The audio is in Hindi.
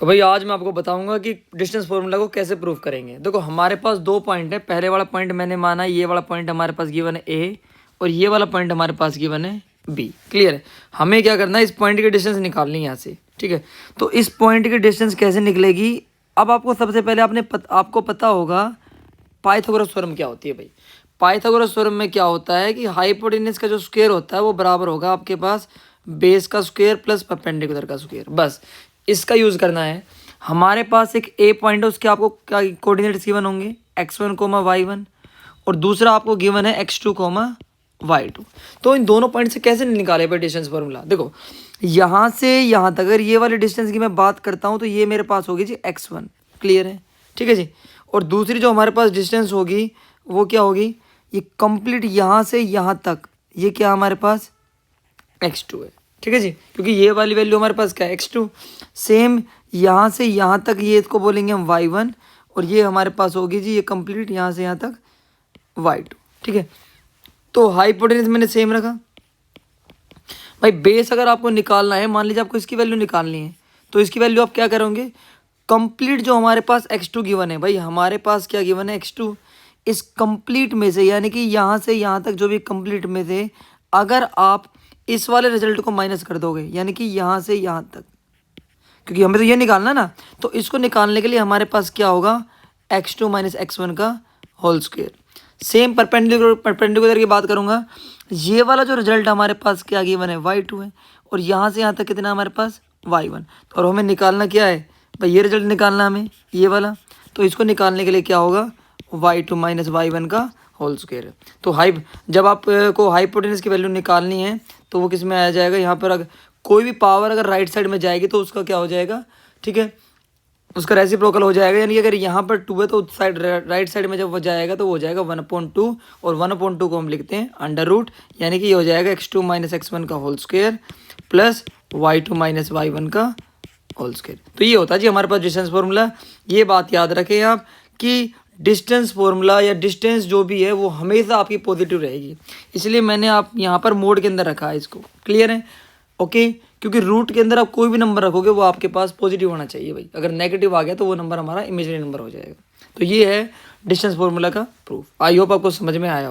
तो भाई आज मैं आपको बताऊंगा कि डिस्टेंस फॉर्मूला को कैसे प्रूव करेंगे। देखो हमारे पास दो पॉइंट है, पहले वाला पॉइंट मैंने माना ये वाला पॉइंट हमारे पास गिवन है ए और ये वाला पॉइंट हमारे पास गिवन है बी। क्लियर है? हमें क्या करना है, इस पॉइंट की डिस्टेंस निकालनी है यहाँ से। ठीक है, तो इस पॉइंट की डिस्टेंस कैसे निकलेगी, अब आपको सबसे पहले आपको पता होगा पाइथागोरस थ्योरम क्या होती है। भाई पाइथागोरस थ्योरम में क्या होता है कि हाइपोटेनस का जो स्क्वायर होता है वो बराबर होगा आपके पास बेस का स्क्वायर प्लस परपेंडिकुलर का स्क्वायर। बस इसका यूज़ करना है। हमारे पास एक ए पॉइंट है, उसके आपको क्या कोऑर्डिनेट्स गिवन होंगे x1 y1 और दूसरा आपको गिवन है x2 y2। तो इन दोनों पॉइंट से कैसे निकाले भाई डिस्टेंस फॉर्मूला। देखो यहाँ से यहाँ तक अगर ये वाले डिस्टेंस की मैं बात करता हूँ तो ये मेरे पास होगी जी x1। क्लियर है? ठीक है जी। और दूसरी जो हमारे पास डिस्टेंस होगी वो क्या होगी, ये कंप्लीट यहाँ से यहाँ तक ये क्या हमारे पास x2 है। ठीक है जी, क्योंकि ये वाली वैल्यू हमारे पास क्या है x2। सेम यहाँ से यहाँ तक ये इसको बोलेंगे हम y1 और ये हमारे पास होगी जी ये कंप्लीट यहाँ से यहाँ तक y2। ठीक है, तो हाइपोटेनस मैंने सेम रखा। भाई बेस अगर आपको निकालना है, मान लीजिए आपको इसकी वैल्यू निकालनी है तो इसकी वैल्यू आप क्या करोगे, कंप्लीट जो हमारे पास x2 गिवन है, भाई हमारे पास क्या गिवन है x2, इस कंप्लीट में से यानी कि यहाँ से यहाँ तक जो भी कंप्लीट में से अगर आप इस वाले रिजल्ट को माइनस कर दोगे यानी कि यहाँ से यहाँ तक, क्योंकि हमें तो ये निकालना ना, तो इसको निकालने के लिए हमारे पास क्या होगा x2 माइनस x1 का होल स्क्वायर। सेम परपेंडिकुलर की बात करूँगा, ये वाला जो रिजल्ट हमारे पास क्या गिवन है y2 है और यहाँ से यहाँ तक कितना हमारे पास y1। तो और हमें निकालना क्या है भाई, ये रिजल्ट निकालना हमें ये वाला, तो इसको निकालने के लिए क्या होगा y2 माइनस y1 का होल स्क्वायर। तो जब आपको हाइपोटेनस की वैल्यू निकालनी है तो वो किस में आ जाएगा, यहाँ पर अगर कोई भी पावर अगर राइट साइड में जाएगी तो उसका क्या हो जाएगा, ठीक है, उसका रेसिप्रोकल हो जाएगा। यानी कि अगर यहाँ पर 2 है तो साइड राइट साइड में जब वो जाएगा तो वो हो जाएगा 1/2 और 1/2 को हम लिखते हैं अंडर रूट, यानी कि ये हो जाएगा x2 माइनस x1 का whole square plus y2 minus y1 का होल स्क्वायर। तो ये होता है जी हमारे पास डिस्टेंस फॉर्मूला। ये बात याद रखें आप कि डिस्टेंस फॉर्मूला या डिस्टेंस जो भी है वो हमेशा आपकी पॉजिटिव रहेगी, इसलिए मैंने आप यहाँ पर मोड के अंदर रखा है इसको। क्लियर है? ओके, क्योंकि रूट के अंदर आप कोई भी नंबर रखोगे वो आपके पास पॉजिटिव होना चाहिए भाई, अगर नेगेटिव आ गया तो वो नंबर हमारा इमेजिनरी नंबर हो जाएगा। तो ये है डिस्टेंस फॉर्मूला का प्रूफ। आई होप आपको समझ में आया हो।